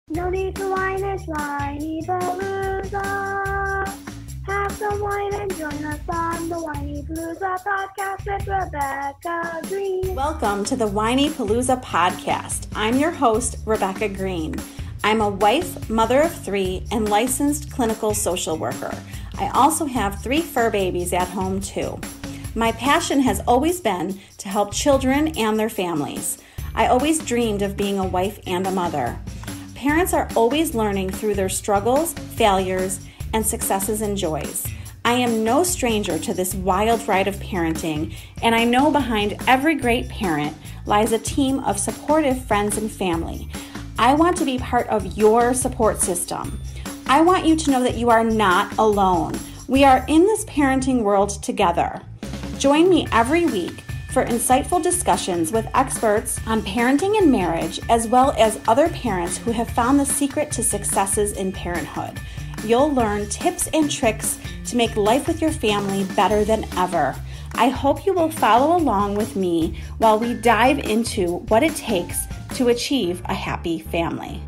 No need to whine, it's Whinypaluza. Have some wine and join us on the Whinypaluza podcast with Rebecca Greene. Welcome to the Whinypaluza podcast. I'm your host, Rebecca Greene. I'm a wife, mother of three, and licensed clinical social worker. I also have 3 fur babies at home too. My passion has always been to help children and their families. I always dreamed of being a wife and a mother. Parents are always learning through their struggles, failures, and successes and joys. I am no stranger to this wild ride of parenting, and I know behind every great parent lies a team of supportive friends and family. I want to be part of your support system. I want you to know that you are not alone. We are in this parenting world together. Join me every week for insightful discussions with experts on parenting and marriage, as well as other parents who have found the secret to successes in parenthood. You'll learn tips and tricks to make life with your family better than ever. I hope you will follow along with me while we dive into what it takes to achieve a happy family.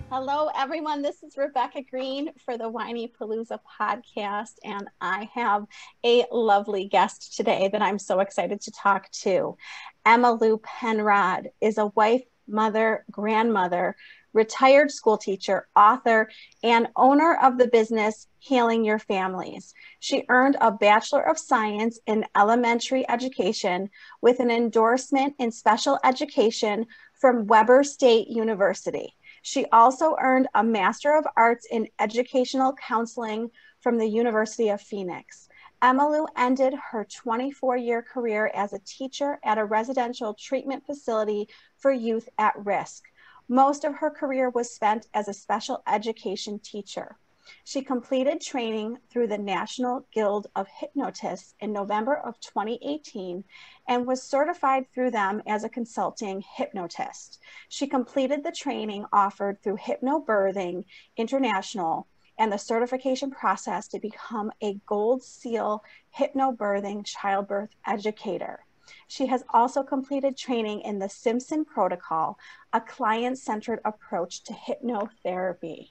Hello, everyone. This is Rebecca Greene for the Whinypaluza podcast, and I have a lovely guest today that I'm so excited to talk to. Emmalou Penrod is a wife, mother, grandmother, retired school teacher, author, and owner of the business Healing Your Families. She earned a Bachelor of Science in elementary education with an endorsement in special education from Weber State University. She also earned a Master of Arts in Educational Counseling from the University of Phoenix. Emmalou ended her 24-year career as a teacher at a residential treatment facility for youth at risk. Most of her career was spent as a special education teacher. She completed training through the National Guild of Hypnotists in November of 2018 and was certified through them as a consulting hypnotist. She completed the training offered through HpnoBirthing International and the certification process to become a Gold Seal Hypnobirthing Childbirth Educator. She has also completed training in the Simpson Protocol, a client-centered approach to hypnotherapy.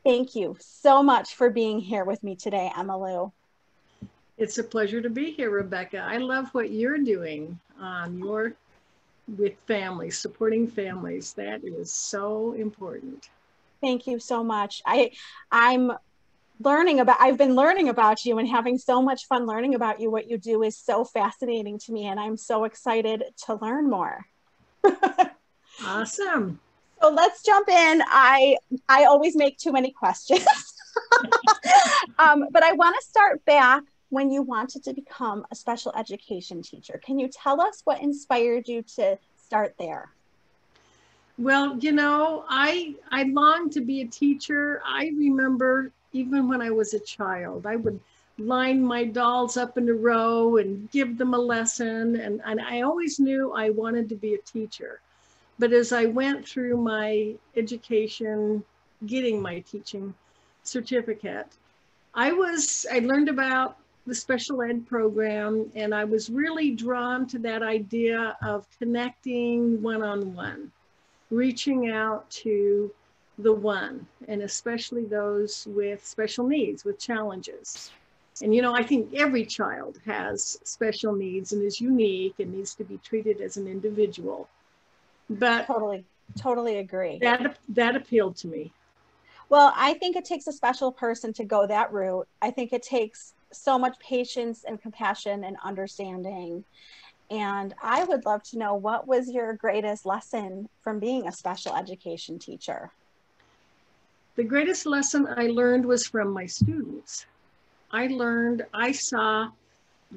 Thank you so much for being here with me today, Emmalou. It's a pleasure to be here, Rebecca. I love what you're doing with families, supporting families. That is so important. Thank you so much. I've been learning about you and having so much fun learning about you. What you do is so fascinating to me, and I'm so excited to learn more. Awesome. So let's jump in. I always make too many questions, but I want to start back when you wanted to become a special education teacher. Can you tell us what inspired you to start there? Well, I longed to be a teacher. I remember even when I was a child, I would line my dolls up in a row and give them a lesson. And I always knew I wanted to be a teacher. But as I went through my education, getting my teaching certificate, I learned about the special ed program, and I was really drawn to that idea of connecting one-on-one, reaching out to the one, and especially those with special needs, with challenges. And, I think every child has special needs and is unique and needs to be treated as an individual. But totally agree. That appealed to me. Well, I think it takes a special person to go that route. I think it takes so much patience and compassion and understanding. And I would love to know, what was your greatest lesson from being a special education teacher? The greatest lesson I learned was from my students. I saw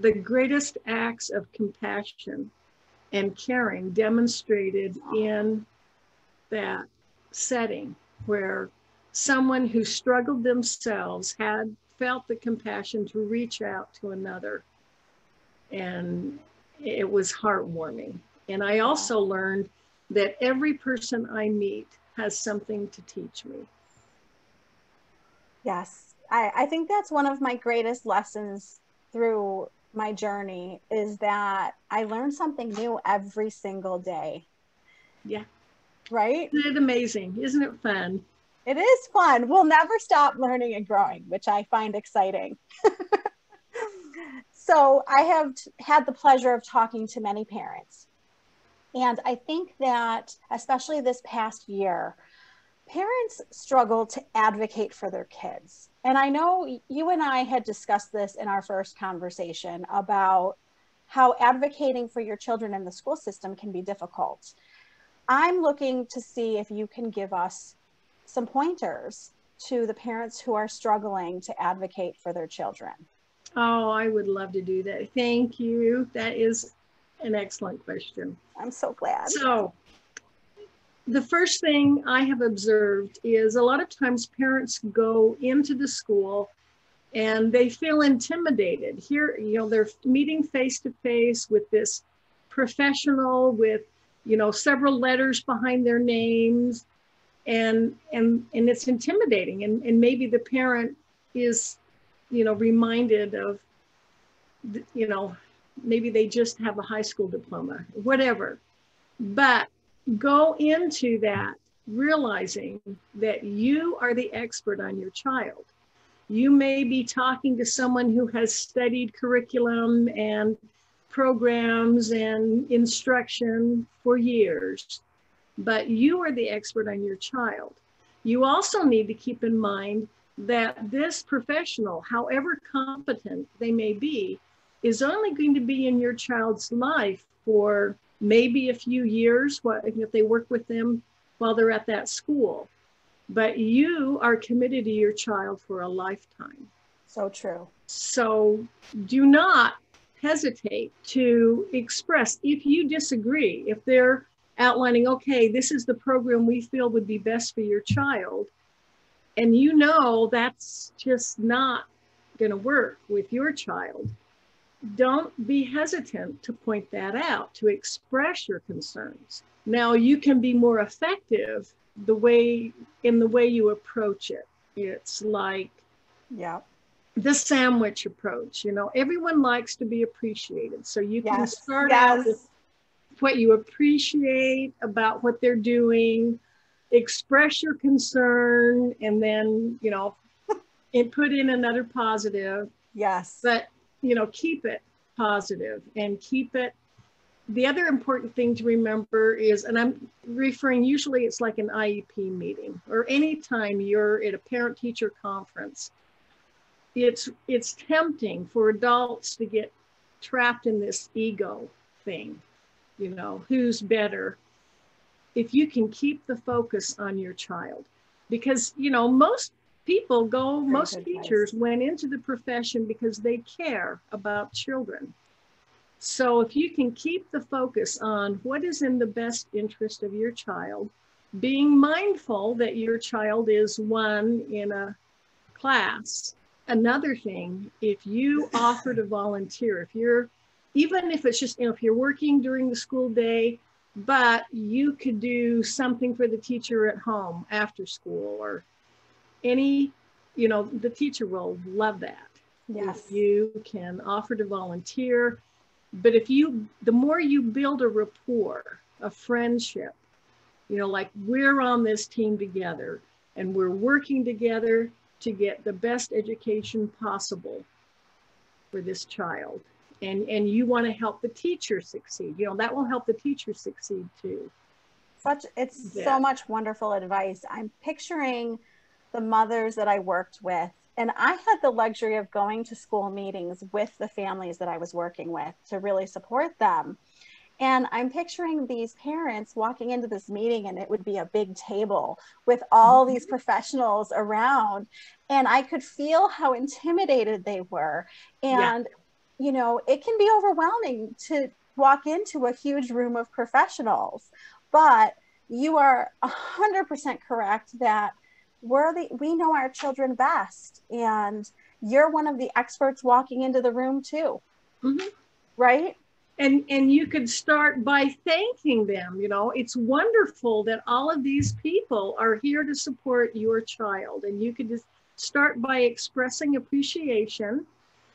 the greatest acts of compassion and caring demonstrated in that setting where someone who struggled themselves had felt the compassion to reach out to another. And it was heartwarming. And I also learned that every person I meet has something to teach me. Yes, I think that's one of my greatest lessons through my journey, is that I learn something new every single day. Yeah. right? Isn't it amazing? Isn't it fun? It is fun. We'll never stop learning and growing, which I find exciting. So I have had the pleasure of talking to many parents. And I think that, especially this past year, parents struggle to advocate for their kids. And I know you and I had discussed this in our first conversation about how advocating for your children in the school system can be difficult. I'm looking to see if you can give us some pointers to the parents who are struggling to advocate for their children. Oh, I would love to do that. Thank you. That is an excellent question. I'm so glad. So the first thing I have observed is a lot of times parents go into the school and they feel intimidated. Here, they're meeting face to face with this professional with, several letters behind their names, and it's intimidating. And maybe the parent is, reminded of, maybe they just have a high school diploma, whatever. But go into that realizing that you are the expert on your child. You may be talking to someone who has studied curriculum and programs and instruction for years, but you are the expert on your child. You also need to keep in mind that this professional, however competent they may be, is only going to be in your child's life for maybe a few years, if they work with them while they're at that school. But you are committed to your child for a lifetime. So true. So do not hesitate to express if you disagree. If they're outlining, okay, this is the program we feel would be best for your child, and that's just not going to work with your child, don't be hesitant to point that out, to express your concerns. Now, you can be more effective in the way you approach it. It's like the sandwich approach. Everyone likes to be appreciated. So you can start out with what you appreciate about what they're doing, express your concern, and then, and put in another positive. Yes. But, keep it positive and keep it. The other important thing to remember is, and I'm referring, usually it's like an IEP meeting or anytime you're at a parent-teacher conference, it's tempting for adults to get trapped in this ego thing, who's better. If you can keep the focus on your child, because, most teachers went into the profession because they care about children. So if you can keep the focus on what is in the best interest of your child, being mindful that your child is one in a class. Another thing, if you offer to volunteer, even if it's just, if you're working during the school day, but you could do something for the teacher at home after school or the teacher will love that. Yes. If you can offer to volunteer. But the more you build a rapport, a friendship, like we're on this team together and we're working together to get the best education possible for this child. And you want to help the teacher succeed, that will help the teacher succeed too. So much wonderful advice. I'm picturing the mothers that I worked with, and I had the luxury of going to school meetings with the families that I was working with to really support them. And I'm picturing these parents walking into this meeting, and it would be a big table with all these professionals around, and I could feel how intimidated they were. And it can be overwhelming to walk into a huge room of professionals, but you are 100% correct that we know our children best, and you're one of the experts walking into the room too. Mm-hmm. Right? And you could start by thanking them. It's wonderful that all of these people are here to support your child, and you could just start by expressing appreciation.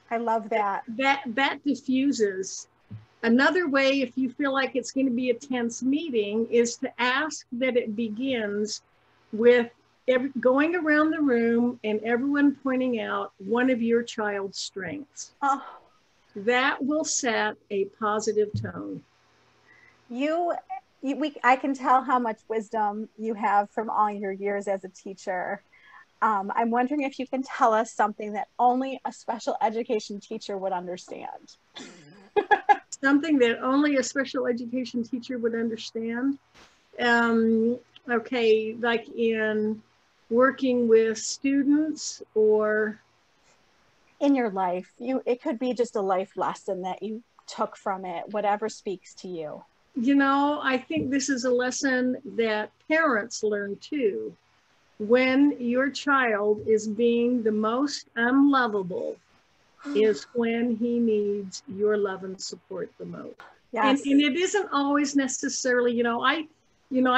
I love that. That diffuses Another way, if you feel like it's going to be a tense meeting, is to ask that it begins with going around the room and everyone pointing out one of your child's strengths. Oh. That will set a positive tone. I can tell how much wisdom you have from all your years as a teacher. I'm wondering if you can tell us something that only a special education teacher would understand. Something that only a special education teacher would understand. Okay, like in working with students or in your life. It could be just a life lesson that you took from it, whatever speaks to you. You know, I think this is a lesson that parents learn too. When your child is being the most unlovable is when he needs your love and support the most. Yes. And it isn't always necessarily, I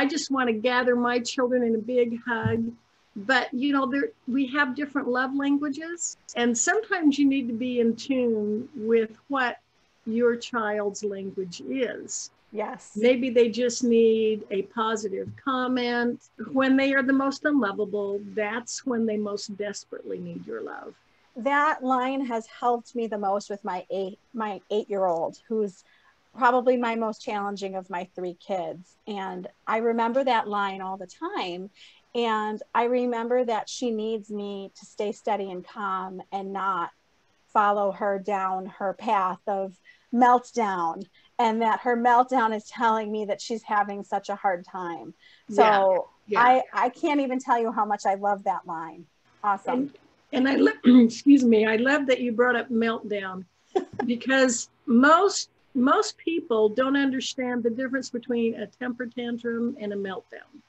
just want to gather my children in a big hug. But, we have different love languages. And sometimes you need to be in tune with what your child's language is. Yes. Maybe they just need a positive comment. When they are the most unlovable, that's when they most desperately need your love. That line has helped me the most with my 8-year-old, who's probably my most challenging of my 3 kids. And I remember that line all the time. And I remember that she needs me to stay steady and calm and not follow her down her path of meltdown, and that her meltdown is telling me that she's having such a hard time. So yeah. I can't even tell you how much I love that line. Awesome. And I excuse me, I love that you brought up meltdown because most people don't understand the difference between a temper tantrum and a meltdown.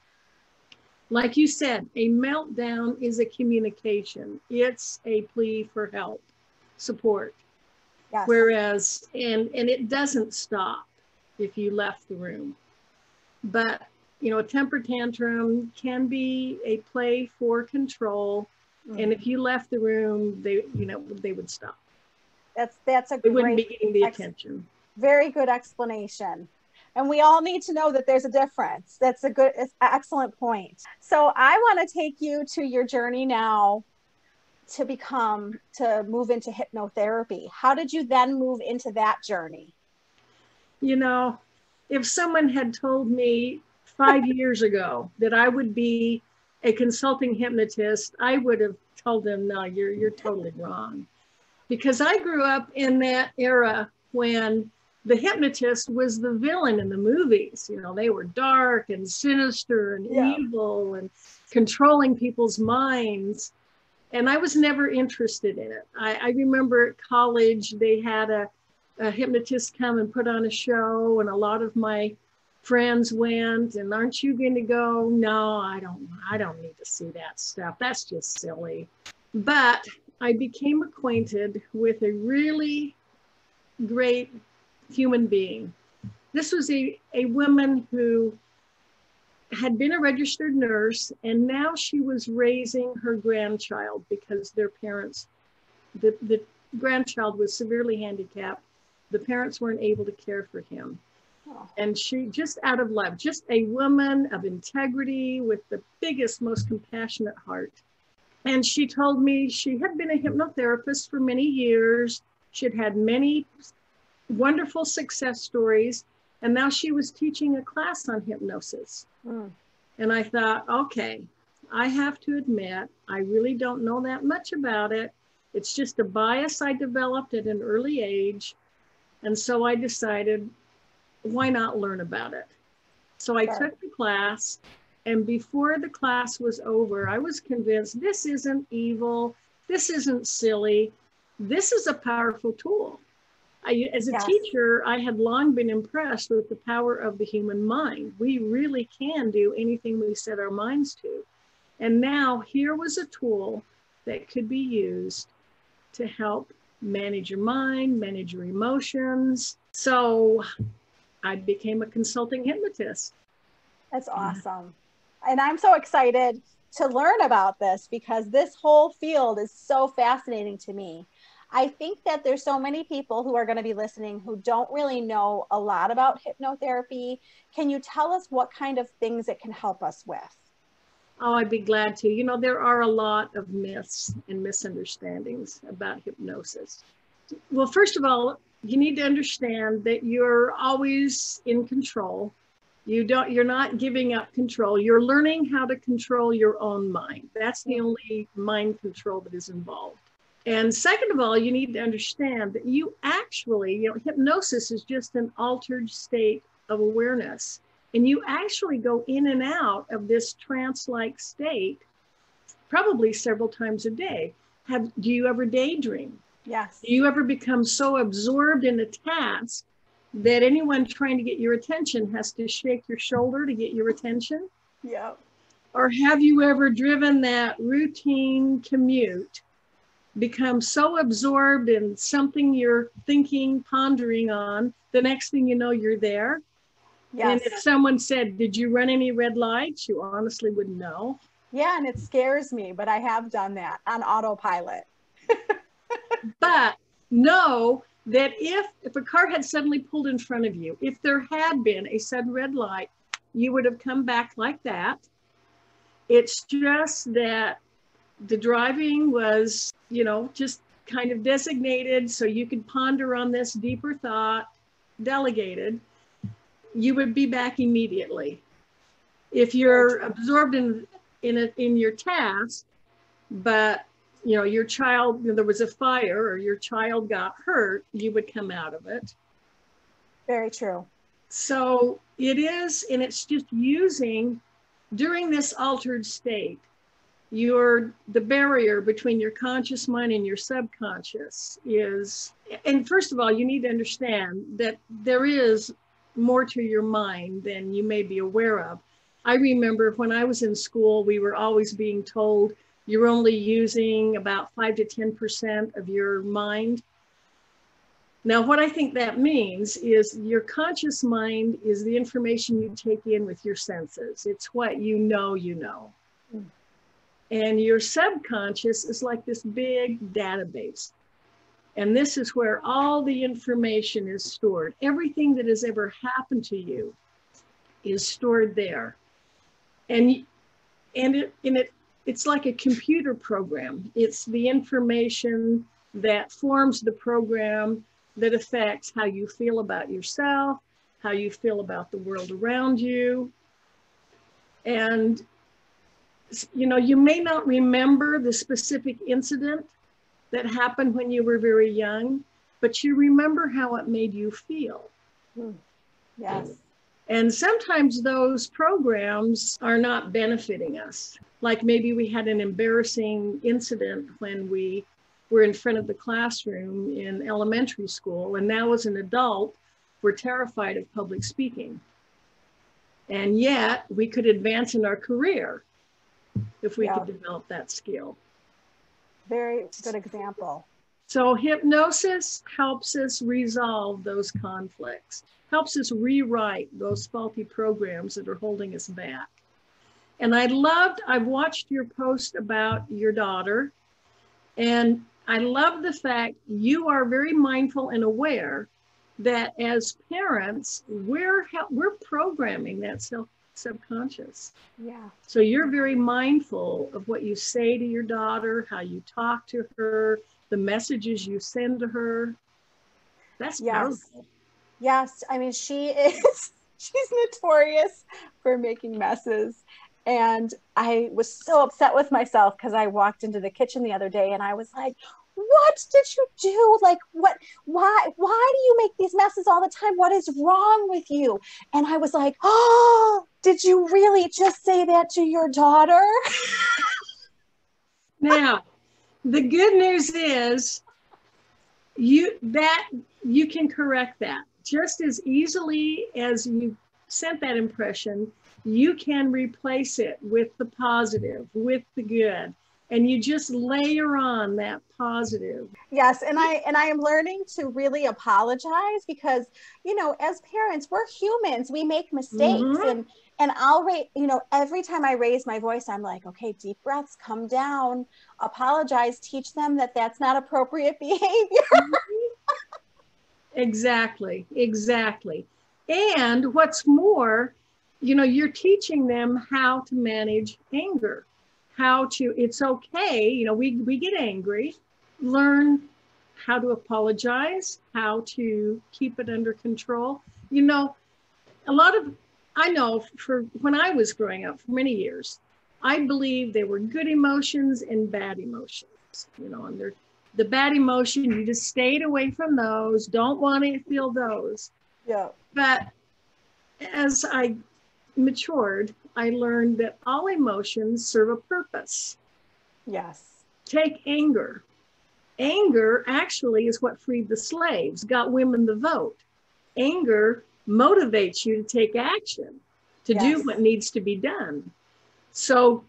Like you said, a meltdown is a communication. It's a plea for help, support. Yes. Whereas, and it doesn't stop if you left the room. But, a temper tantrum can be a play for control. Mm-hmm. And if you left the room, they would stop. That's a they wouldn't be getting the attention. Very good explanation. And we all need to know that there's a difference. It's an excellent point. So I want to take you to your journey now to move into hypnotherapy. How did you then move into that journey? If someone had told me 5 years ago that I would be a consulting hypnotist, I would have told them, no, you're totally wrong. Because I grew up in that era when the hypnotist was the villain in the movies. They were dark and sinister and evil and controlling people's minds. And I was never interested in it. I remember at college, they had a hypnotist come and put on a show, and a lot of my friends went, and aren't you going to go? No, I don't need to see that stuff. That's just silly. But I became acquainted with a really great human being. This was a woman who had been a registered nurse, and now she was raising her grandchild because their parents, the grandchild was severely handicapped. The parents weren't able to care for him. Oh. And she, just out of love, just a woman of integrity with the biggest, most compassionate heart. And she told me she had been a hypnotherapist for many years. She had had many wonderful success stories. And now she was teaching a class on hypnosis. Mm. And I thought, okay, I have to admit, I really don't know that much about it. It's just a bias I developed at an early age. And so I decided, why not learn about it? So I took the class, and before the class was over, I was convinced this isn't evil. This isn't silly. This is a powerful tool. As a teacher, I had long been impressed with the power of the human mind. We really can do anything we set our minds to. And now here was a tool that could be used to help manage your mind, manage your emotions. So I became a consulting hypnotist. That's awesome. And I'm so excited to learn about this because this whole field is so fascinating to me. I think that there's so many people who are going to be listening who don't really know a lot about hypnotherapy. Can you tell us what kind of things it can help us with? Oh, I'd be glad to. You know, there are a lot of myths and misunderstandings about hypnosis. Well, first of all, you need to understand that you're always in control. You're not giving up control. You're learning how to control your own mind. That's the only mind control that is involved. And second of all, you need to understand that you actually, hypnosis is just an altered state of awareness. And you actually go in and out of this trance-like state probably several times a day. Do you ever daydream? Yes. Do you ever become so absorbed in a task that anyone trying to get your attention has to shake your shoulder to get your attention? Yeah. Or have you ever driven that routine commute, become so absorbed in something you're thinking, pondering on, the next thing you know, you're there? Yes. And if someone said, did you run any red lights? You honestly wouldn't know. Yeah, and it scares me, but I have done that on autopilot. But know that if a car had suddenly pulled in front of you, if there had been a sudden red light, you would have come back like that. It's just that the driving was, just kind of designated so you could ponder on this deeper thought, delegated. You would be back immediately. If you're absorbed in your task, but your child, there was a fire or your child got hurt, you would come out of it. Very true. So it is, and it's just using, during this altered state, the barrier between your conscious mind and your subconscious is, and first of all, you need to understand that there is more to your mind than you may be aware of. I remember when I was in school, we were always being told you're only using about 5 to 10% of your mind. Now, what I think that means is your conscious mind is the information you take in with your senses. It's what you know. And your subconscious is like this big database. And this is where all the information is stored. Everything that has ever happened to you is stored there. And it's like a computer program. It's the information that forms the program that affects how you feel about yourself, how you feel about the world around you. And, you may not remember the specific incident that happened when you were very young, but you remember how it made you feel. Yes. And sometimes those programs are not benefiting us. Like maybe we had an embarrassing incident when we were in front of the classroom in elementary school, and now as an adult, we're terrified of public speaking. And yet we could advance in our career if we could develop that skill. Very good example. So hypnosis helps us resolve those conflicts, helps us rewrite those faulty programs that are holding us back. And I've watched your post about your daughter, and I love the fact you are very mindful and aware that as parents, we're programming that subconscious. Yeah. So you're very mindful of what you say to your daughter, how you talk to her, the messages you send to her. That's powerful. Yes. I mean, she's notorious for making messes. And I was so upset with myself because I walked into the kitchen the other day and I was like, what did you do? Like, why do you make these messes all the time? What is wrong with you? And I was like, oh, did you really just say that to your daughter? Now, the good news is you can correct that just as easily as you sent that impression. You can replace it with the positive, with the good. And you just layer on that positive. Yes. And I am learning to really apologize because, as parents, we're humans, we make mistakes. And I'll rate, you know, every time I raise my voice, I'm like, okay, deep breaths, come down, apologize, teach them that that's not appropriate behavior. Exactly, exactly. And what's more, you know, you're teaching them how to manage anger, how to, it's okay, you know, we get angry, learn how to apologize, how to keep it under control. You know, a lot of, I know for when I was growing up for many years, I believe there were good emotions and bad emotions, you know, and the bad emotion, you just stayed away from those, don't want to feel those. Yeah. But as I matured, I learned that all emotions serve a purpose. Yes. Take anger. Anger actually is what freed the slaves, got women the vote. Anger motivates you to take action, to do what needs to be done. So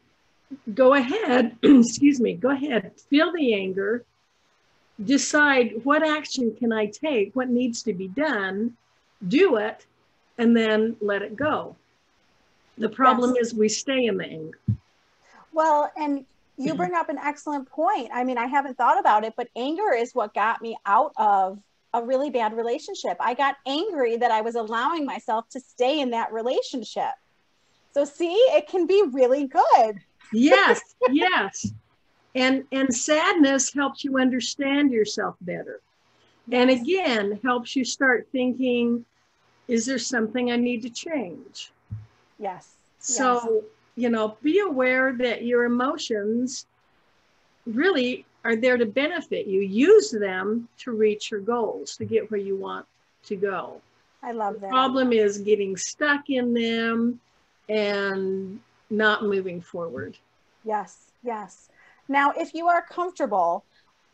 go ahead, excuse me, go ahead, feel the anger, decide what action can I take, what needs to be done, do it, and then let it go. The problem is we stay in the anger. Well, and you bring up an excellent point. I mean, I haven't thought about it, but anger is what got me out of a really bad relationship. I got angry that I was allowing myself to stay in that relationship. So see, it can be really good. Yes, yes. And sadness helps you understand yourself better. And again, helps you start thinking, is there something I need to change? Yes. So, you know, be aware that your emotions really are there to benefit you. Use them to reach your goals, to get where you want to go. I love that. The problem is getting stuck in them and not moving forward. Yes, yes. Now, if you are comfortable,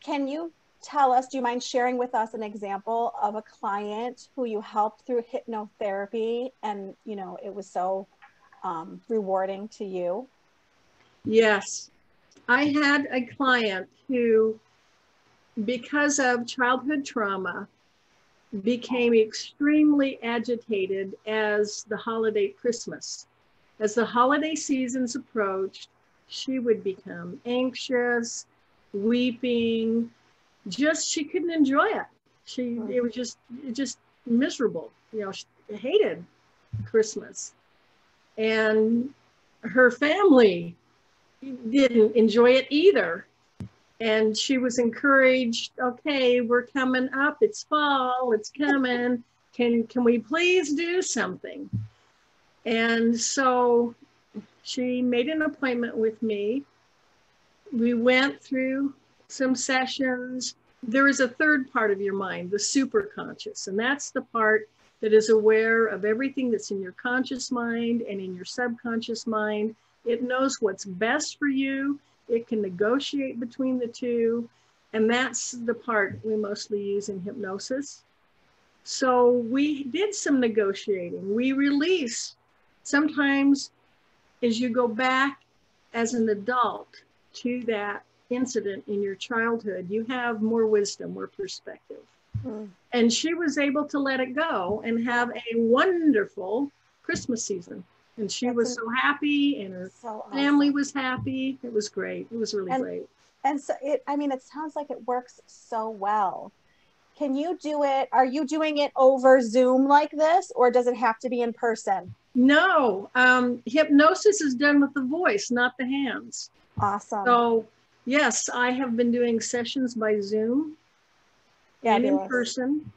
can you tell us, do you mind sharing with us an example of a client who you helped through hypnotherapy and, you know, it was so rewarding to you? Yes. I had a client who, because of childhood trauma, became extremely agitated as the holiday Christmas. As the holiday seasons approached, she would become anxious, weeping, just she couldn't enjoy it. It was just miserable. You know, she hated Christmas. And her family didn't enjoy it either. And she was encouraged, okay, we're coming up, it's fall, it's coming. Can we please do something? And so she made an appointment with me. We went through some sessions. There is a third part of your mind, the superconscious, and that's the part that is aware of everything that's in your conscious mind and in your subconscious mind. It knows what's best for you. It can negotiate between the two. And that's the part we mostly use in hypnosis. So we did some negotiating. We release. Sometimes as you go back as an adult to that incident in your childhood, you have more wisdom, more perspective. And she was able to let it go and have a wonderful Christmas season. And she was so happy, and her family was happy. It was great. It was really great. And so it sounds like it works so well. Can you do it? Are you doing it over Zoom like this, or does it have to be in person? No, hypnosis is done with the voice, not the hands. Awesome. So yes, I have been doing sessions by Zoom and in person.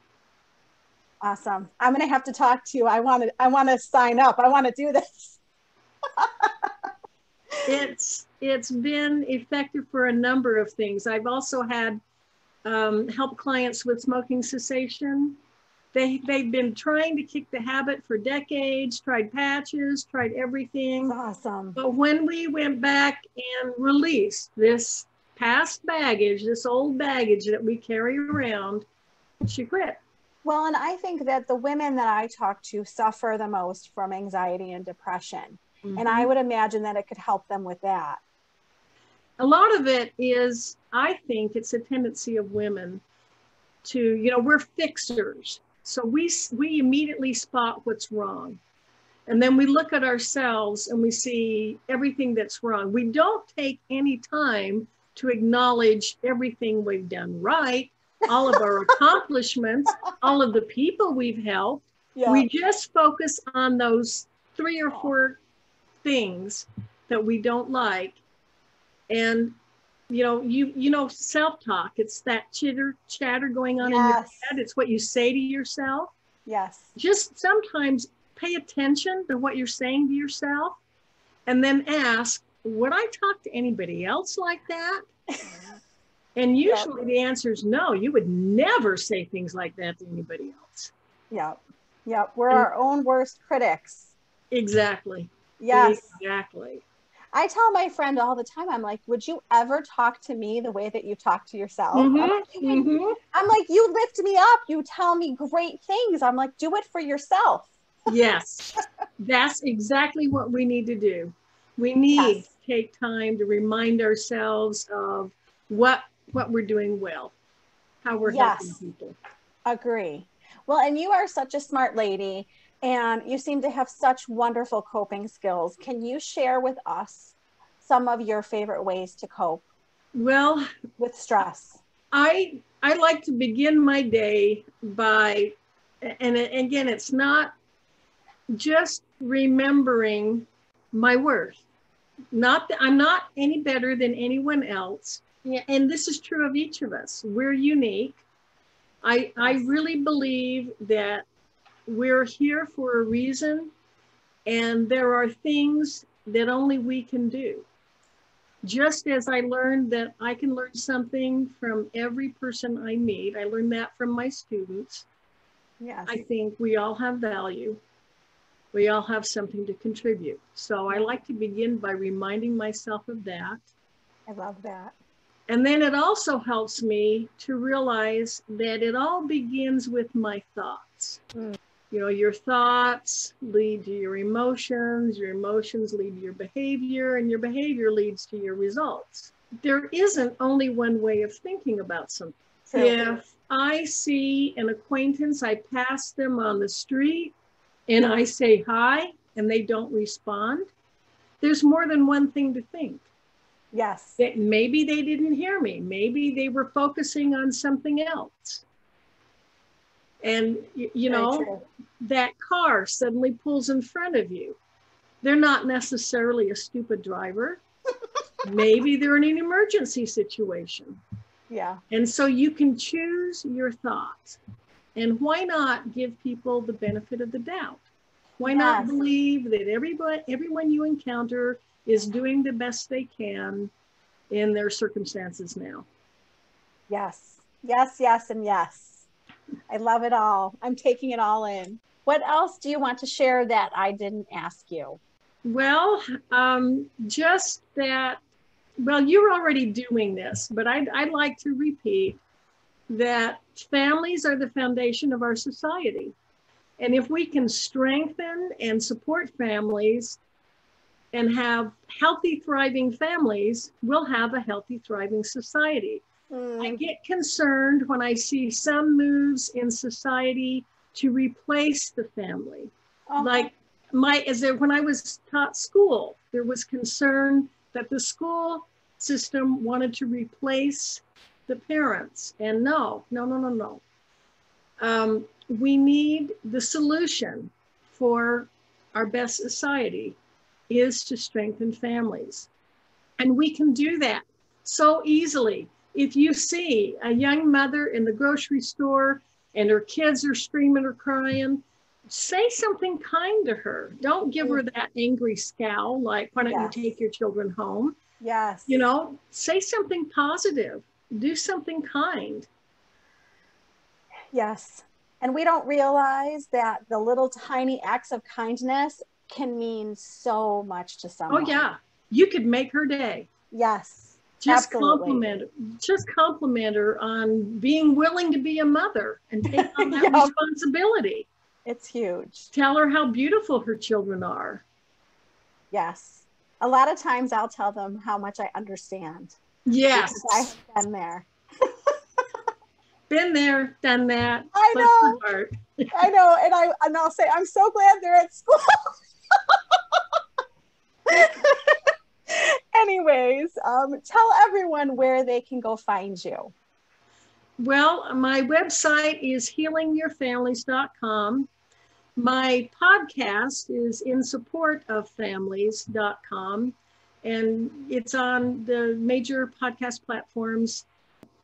Awesome. I'm going to have to talk to you. I want to sign up. I want to do this. It's been effective for a number of things. I've also had help clients with smoking cessation. They've been trying to kick the habit for decades, tried patches, tried everything. That's awesome. But when we went back and released this past baggage, this old baggage that we carry around, she quit. Well, and I think that the women that I talk to suffer the most from anxiety and depression. Mm-hmm. And I would imagine that it could help them with that. A lot of it is, I think it's a tendency of women to, we're fixers. So we immediately spot what's wrong. And then we look at ourselves and we see everything that's wrong. We don't take any time to acknowledge everything we've done right, all of our accomplishments, all of the people we've helped. Yeah. We just focus on those 3 or 4 things that we don't like. And you know, self-talk, it's that chatter going on in your head. It's what you say to yourself. Yes. Just sometimes pay attention to what you're saying to yourself and then ask, would I talk to anybody else like that? And usually the answer is no, you would never say things like that to anybody else. Yeah. Yeah. We're our own worst critics. Exactly. Yes. Exactly. I tell my friend all the time, I'm like, would you ever talk to me the way that you talk to yourself? Mm-hmm. I'm like, you lift me up. You tell me great things. I'm like, do it for yourself. Yes, that's exactly what we need to do. We need to take time to remind ourselves of what we're doing well, how we're helping people. Agree. Well, and you are such a smart lady, and you seem to have such wonderful coping skills. Can you share with us some of your favorite ways to cope? Well, with stress. I like to begin my day by, and again, it's not just remembering my worth. Not that I'm not any better than anyone else. And this is true of each of us. We're unique. I really believe that we're here for a reason, and there are things that only we can do. Just as I learned that I can learn something from every person I meet, I learned that from my students. Yes. I think we all have value. We all have something to contribute. So I like to begin by reminding myself of that. I love that. And then it also helps me to realize that it all begins with my thoughts. You know, your thoughts lead to your emotions lead to your behavior, and your behavior leads to your results. There isn't only one way of thinking about something. True. If I see an acquaintance, I pass them on the street, and I say hi, and they don't respond, there's more than one thing to think. Yes. That maybe they didn't hear me. Maybe they were focusing on something else. And, you know, that car suddenly pulls in front of you. They're not necessarily a stupid driver. Maybe they're in an emergency situation. Yeah. And so you can choose your thoughts. And why not give people the benefit of the doubt? Why not believe that everyone you encounter is doing the best they can in their circumstances now? Yes, yes, yes, and yes. I love it all. I'm taking it all in. What else do you want to share that I didn't ask you? Well, just that, well, you're already doing this, but I'd like to repeat that families are the foundation of our society. And if we can strengthen and support families and have healthy, thriving families, we'll have a healthy, thriving society. I get concerned when I see some moves in society to replace the family. Like when I was taught school, there was concern that the school system wanted to replace the parents. And no. We need the solution for our best society is to strengthen families. And we can do that so easily. If you see a young mother in the grocery store and her kids are screaming or crying, say something kind to her. Don't give her that angry scowl, like, why don't you take your children home? Yes. You know, say something positive. Do something kind. Yes. And we don't realize that the little tiny acts of kindness can mean so much to someone. Oh, yeah. You could make her day. Yes. Just compliment her on being willing to be a mother and take on that responsibility. It's huge. Tell her how beautiful her children are. Yes. A lot of times I'll tell them how much I understand. Yes. Because I've been there. Been there, done that. I know. And I'll say, I'm so glad they're at school. anyways, tell everyone where they can go find you. Well, my website is healingyourfamilies.com. My podcast is insupportoffamilies.com, and it's on the major podcast platforms.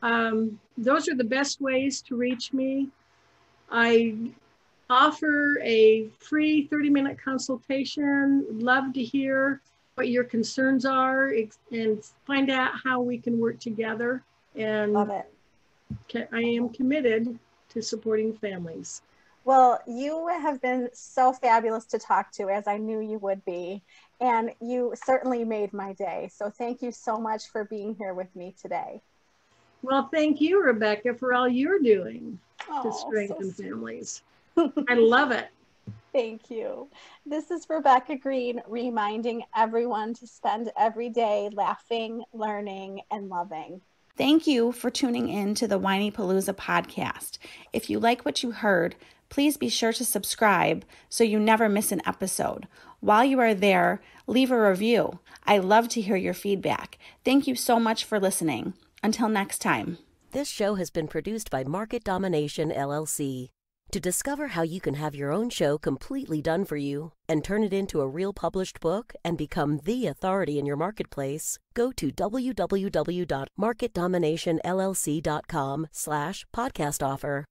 Those are the best ways to reach me. I offer a free 30-minute consultation. Love to hear what your concerns are and find out how we can work together. And Love it. I am committed to supporting families. Well, you have been so fabulous to talk to, as I knew you would be, and you certainly made my day. So thank you so much for being here with me today. Well, thank you, Rebecca, for all you're doing to strengthen families. I love it. Thank you. This is Rebecca Greene, reminding everyone to spend every day laughing, learning, and loving. Thank you for tuning in to the Whinypaluza podcast. If you like what you heard, please be sure to subscribe so you never miss an episode. While you are there, leave a review. I love to hear your feedback. Thank you so much for listening. Until next time. This show has been produced by Market Domination, LLC. To discover how you can have your own show completely done for you and turn it into a real published book and become the authority in your marketplace, go to www.marketdominationllc.com/podcast offer.